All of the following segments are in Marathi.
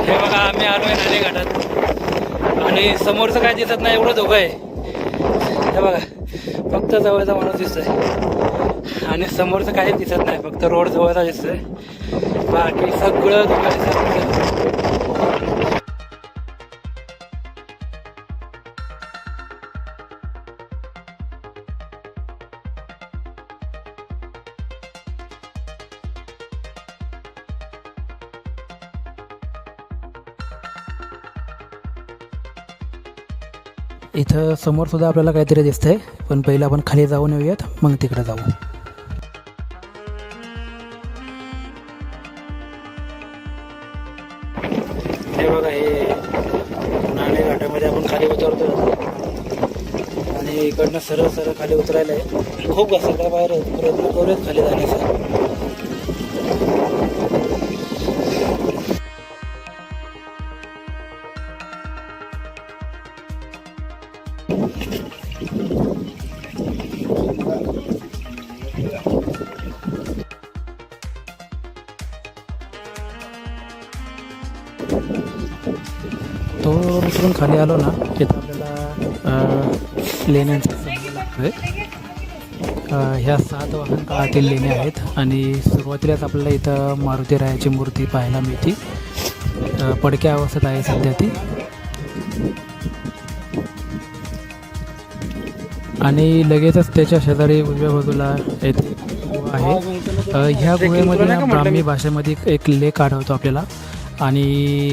हे बघा आम्ही आलोय नाणे घाटात आणि समोरचं काय दिसत नाही, एवढं धोका आहे. हे बघा फक्त जवळचा माणूस दिसतोय आणि समोरचं काहीच दिसत नाही, फक्त रोड जवळचा दिसतोय. बाकी सगळं धोका दिसत. इथं समोर सुद्धा आपल्याला काहीतरी दिसतंय, पण पहिलं आपण खाली जाऊन येऊयात, मग तिकडे जाऊ. हे बघा हे नाणे घाटामध्ये आपण खाली उतरतो आणि इकडनं सरळ सरळ खाली उतरायला आहे. खूप घसरला बाहेर प्रयत्न करूयात खाली जाण्याचा. तो उतरून खाली आलो ना, तिथं आपल्याला लेण्यांचा समज लागतोय. ह्या 7 वाहन काळातील लेण्या आहेत आणि सुरुवातीलाच आपल्याला इथं मारुतीरायाची मूर्ती पाहायला मिळते. पडक्या अवस्थेत आहे सध्या ती. आणि लगेचच त्याच्या शेजारी उजव्या बाजूला एक गुहा आहे. ह्या गुहेमध्ये ना ब्राह्मी भाषेमध्ये एक लेख आढळतो आपल्याला. आणि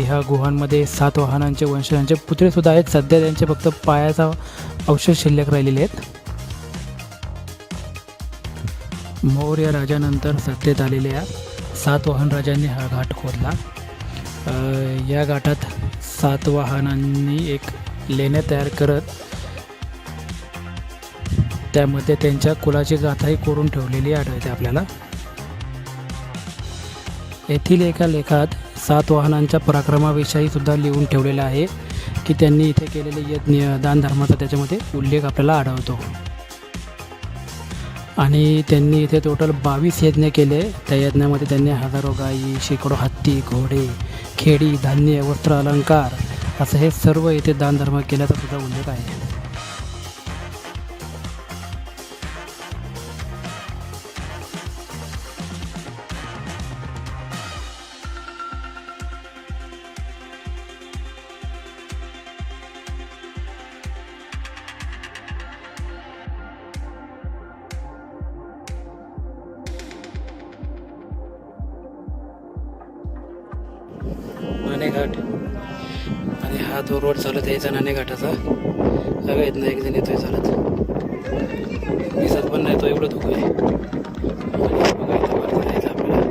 ह्या गुहांमध्ये 7 वाहनांचे वंशजांचे पुतळेसुद्धा आहेत. सध्या त्यांचे फक्त पायाचा अवशेष शिल्लक राहिलेले आहेत. मौर्य राजानंतर सत्तेत आलेल्या 7 वाहन राजांनी हा घाट खोदला. या घाटात 7 वाहनांनी एक लेण्या तयार करत त्यामध्ये त्यांच्या कुलाची गाथाही कोरून ठेवलेली आढळते आपल्याला. येथील एका लेखात 7 वाहनांच्या पराक्रमाविषयी सुद्धा लिहून ठेवलेलं आहे की त्यांनी इथे केलेले यज्ञ दान धर्माचा त्याच्यामध्ये उल्लेख आपल्याला आढळतो. आणि त्यांनी इथे टोटल 22 यज्ञ केले. त्या यज्ञामध्ये त्यांनी हजारो गायी, शेकडो हत्ती, घोडे, खेडी, धान्य, वस्त्र, अलंकार असं हे सर्व इथे दान धर्म केल्याचा सुद्धा उल्लेख आहे. नाणे घाट आणि हा तो रोड चालत यायचा नाणे घाटाचा. बघा येत नाही, एक जण येतोय चालत, दिसत पण नाही, तो एवढं धुकं आहे. बघा इथं वरती जायचं आपल्याला.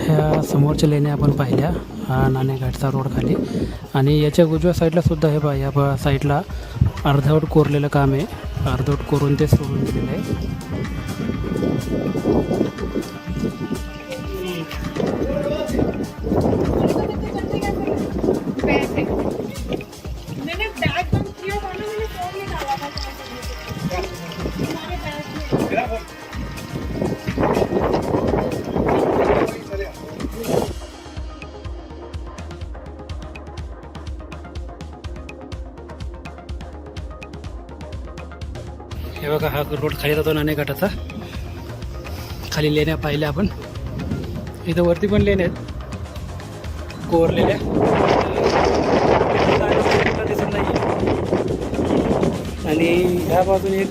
ह्या समोरच्या लेण्या आपण पाहिल्या, हा नाणेघाटचा रोड खाली. आणि याच्या उजव्या साईडला सुद्धा हे बघा, या साईडला अर्धवट कोरलेलं काम आहे. अर्धवट कोरून ते सोडून दिलेलं आहे. हे बघा हा रोड खाली जातो नाणे घाटाचा. खाली लेण्या पाहिल्या आपण. इथं वरती पण लेण्या आहेत कोरलेल्या. दिसत नाही. आणि ह्या बाजूने एक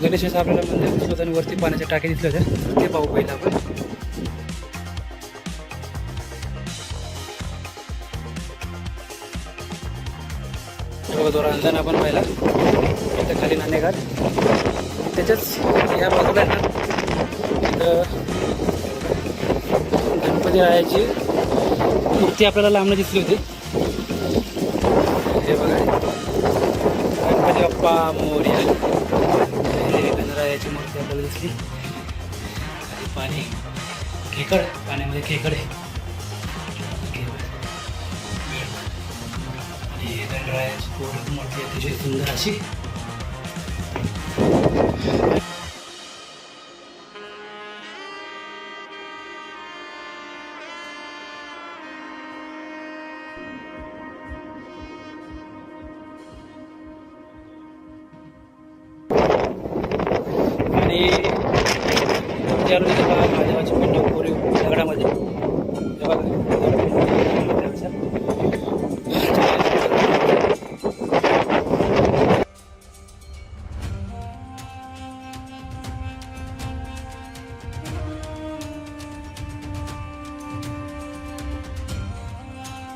गणेशाचं आपल्याला मंदिर दिसत आणि वरती पाण्याच्या टाकी दिसल्या होत्या, ते पाहू पहिलं आपण. हे बघा दोरा अंजन आपण पाहिला. इथं खाली नाणे घाट. त्याच्याच ह्या बाजूला आहे ना, इथं गणपती रायाची मूर्ती आपल्याला लांबणं दिसली होती. हे बघा गणपती बाप्पा मोरया. गणरायाची मूर्ती आपल्याला दिसली. खाली पाणी, खेकड, पाण्यामध्ये खेकड आहे. आणि गणरायाची मूर्ती अतिशय सुंदर अशी. आणि त्यावर महादेवाची पिंड कोरीव दगडामध्ये हे बघा,